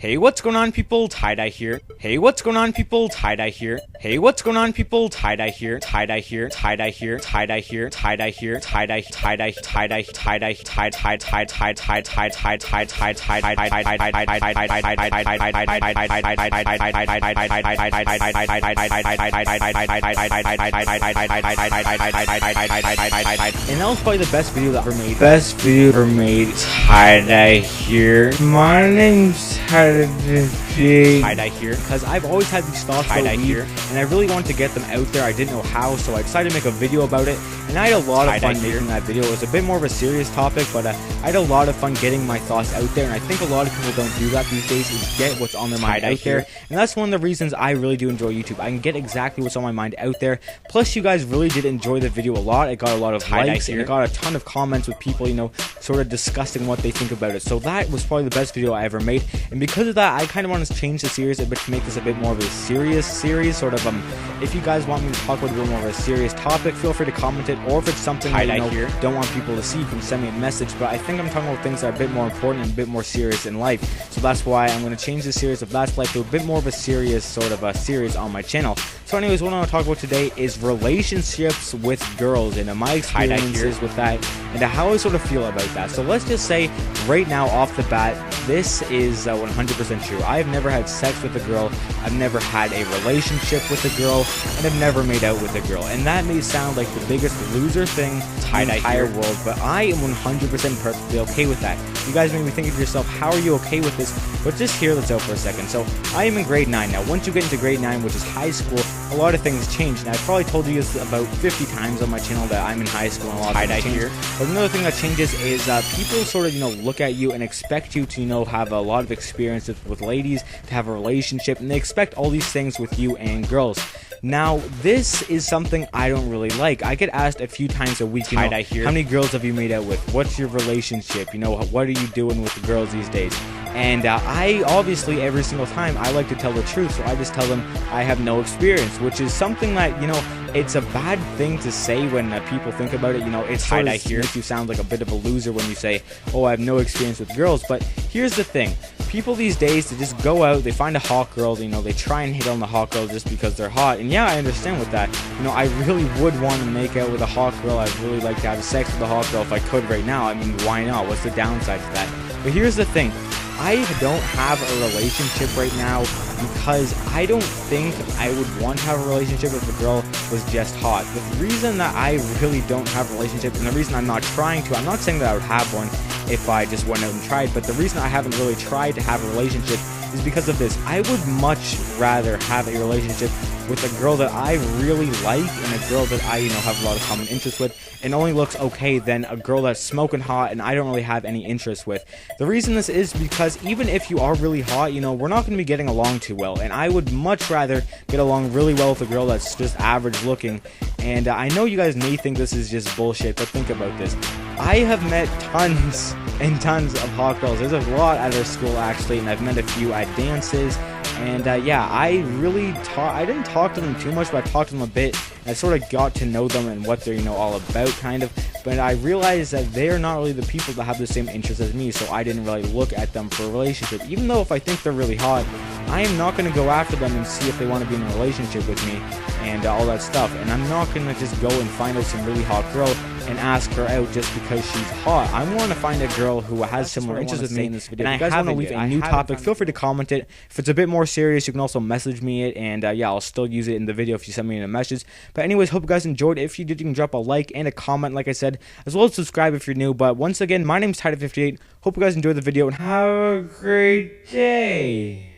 Hey, what's going on, people? Tie-dye here. Hey, what's going on, people? Tie-dye here. Hey, what's going on, people? Tie-dye here. Tie-dye here. Tie-dye here. Tie-dye here. Tie-dye here. Tie-dye. Tie-dye. Tie-dye. Tie-dye. Tie. Tie. Tie. Tie. Tie. Tie. Tie. Tie. Tie. And that was probably the best video that ever made. Best video ever made. Tie-dye here. My name's Tiedie58 here, because I've always had these thoughts about here, and I really wanted to get them out there. I didn't know how, so I decided to make a video about it, and I had a lot of fun making that video. It was a bit more of a serious topic, but I had a lot of fun getting my thoughts out there, and I think a lot of people don't do that these days, is get what's on their mind out there, and that's one of the reasons I really do enjoy YouTube. I can get exactly what's on my mind out there. Plus, you guys really did enjoy the video a lot. It got a lot of likes, and it got a ton of comments with people, you know, sort of discussing what they think about it. So that was probably the best video I ever made, and because of that, I kind of want to change the series a bit to make this a bit more of a serious series, sort of. If you guys want me to talk about a bit more of a serious topic, feel free to comment it, or if it's something that you don't want people to see, you can send me a message. But I think I'm talking about things that are a bit more important and a bit more serious in life, so that's why I'm going to change the series of That's Life to a bit more of a serious sort of a series on my channel. So anyways, what I want to talk about today is relationships with girls, and my experiences with that, and how I sort of feel about that. So let's just say right now off the bat, this is 100% true. I've never had sex with a girl, I've never had a relationship with a girl, and I've never made out with a girl. And that may sound like the biggest loser thing in the entire world, but I am 100% perfectly okay with that. You guys may be thinking to yourself, how are you okay with this? But just hear this out for a second. So I am in grade 9 now. Once you get into grade 9, which is high school, a lot of things change. And I've probably told you this about 50 times on my channel that I'm in high school, and a lot of things change. But another thing that changes is people sort of, you know, look at you and expect you to, you know, have a lot of experience with ladies, to have a relationship, and they expect all these things with you and girls. Now, this is something I don't really like. I get asked a few times a week, you know, how many girls have you made out with? What's your relationship? You know, what are you doing with the girls these days? And I obviously, every single time, I like to tell the truth, so I just tell them I have no experience, which is something that, you know, it's a bad thing to say when people think about it. You know, it sort of makes you sound like a bit of a loser when you say, oh, I have no experience with girls. But here's the thing. People these days, they just go out, they find a hot girl, you know, they try and hit on the hot girl just because they're hot. And yeah, I understand with that. You know, I really would want to make out with a hot girl. I'd really like to have sex with a hot girl if I could right now. I mean, why not? What's the downside to that? But here's the thing. I don't have a relationship right now because I don't think I would want to have a relationship if a girl was just hot. The reason that I really don't have a relationship, and the reason I'm not trying to, I'm not saying that I would have one if I just went out and tried, but the reason I haven't really tried to have a relationship is because of this. I would much rather have a relationship with a girl that I really like and a girl that I, you know, have a lot of common interests with and only looks okay than a girl that's smoking hot and I don't really have any interest with. The reason this is because even if you are really hot, you know, we're not going to be getting along too well, and I would much rather get along really well with a girl that's just average looking. And I know you guys may think this is just bullshit, but think about this. I have met tons and tons of hot girls. There's a lot at our school actually, and I've met a few at dances. And yeah, I didn't talk to them too much, but I talked to them a bit. I sort of got to know them and what they're, you know, all about, kind of. But I realized that they're not really the people that have the same interests as me, so I didn't really look at them for a relationship. Even though if I think they're really hot, I am not going to go after them and see if they want to be in a relationship with me and all that stuff. And I'm not going to just go and find out some really hot girl and ask her out just because she's hot. I want to find a girl who has similar interests with me in this video. And if you guys want to leave a new topic, feel free to comment it. If it's a bit more serious, you can also message me it, and yeah, I'll still use it in the video if you send me a message. But anyways, hope you guys enjoyed. If you did, you can drop a like and a comment, like I said, as well as subscribe if you're new. But once again, my name's Tiedie58. Hope you guys enjoyed the video, and have a great day.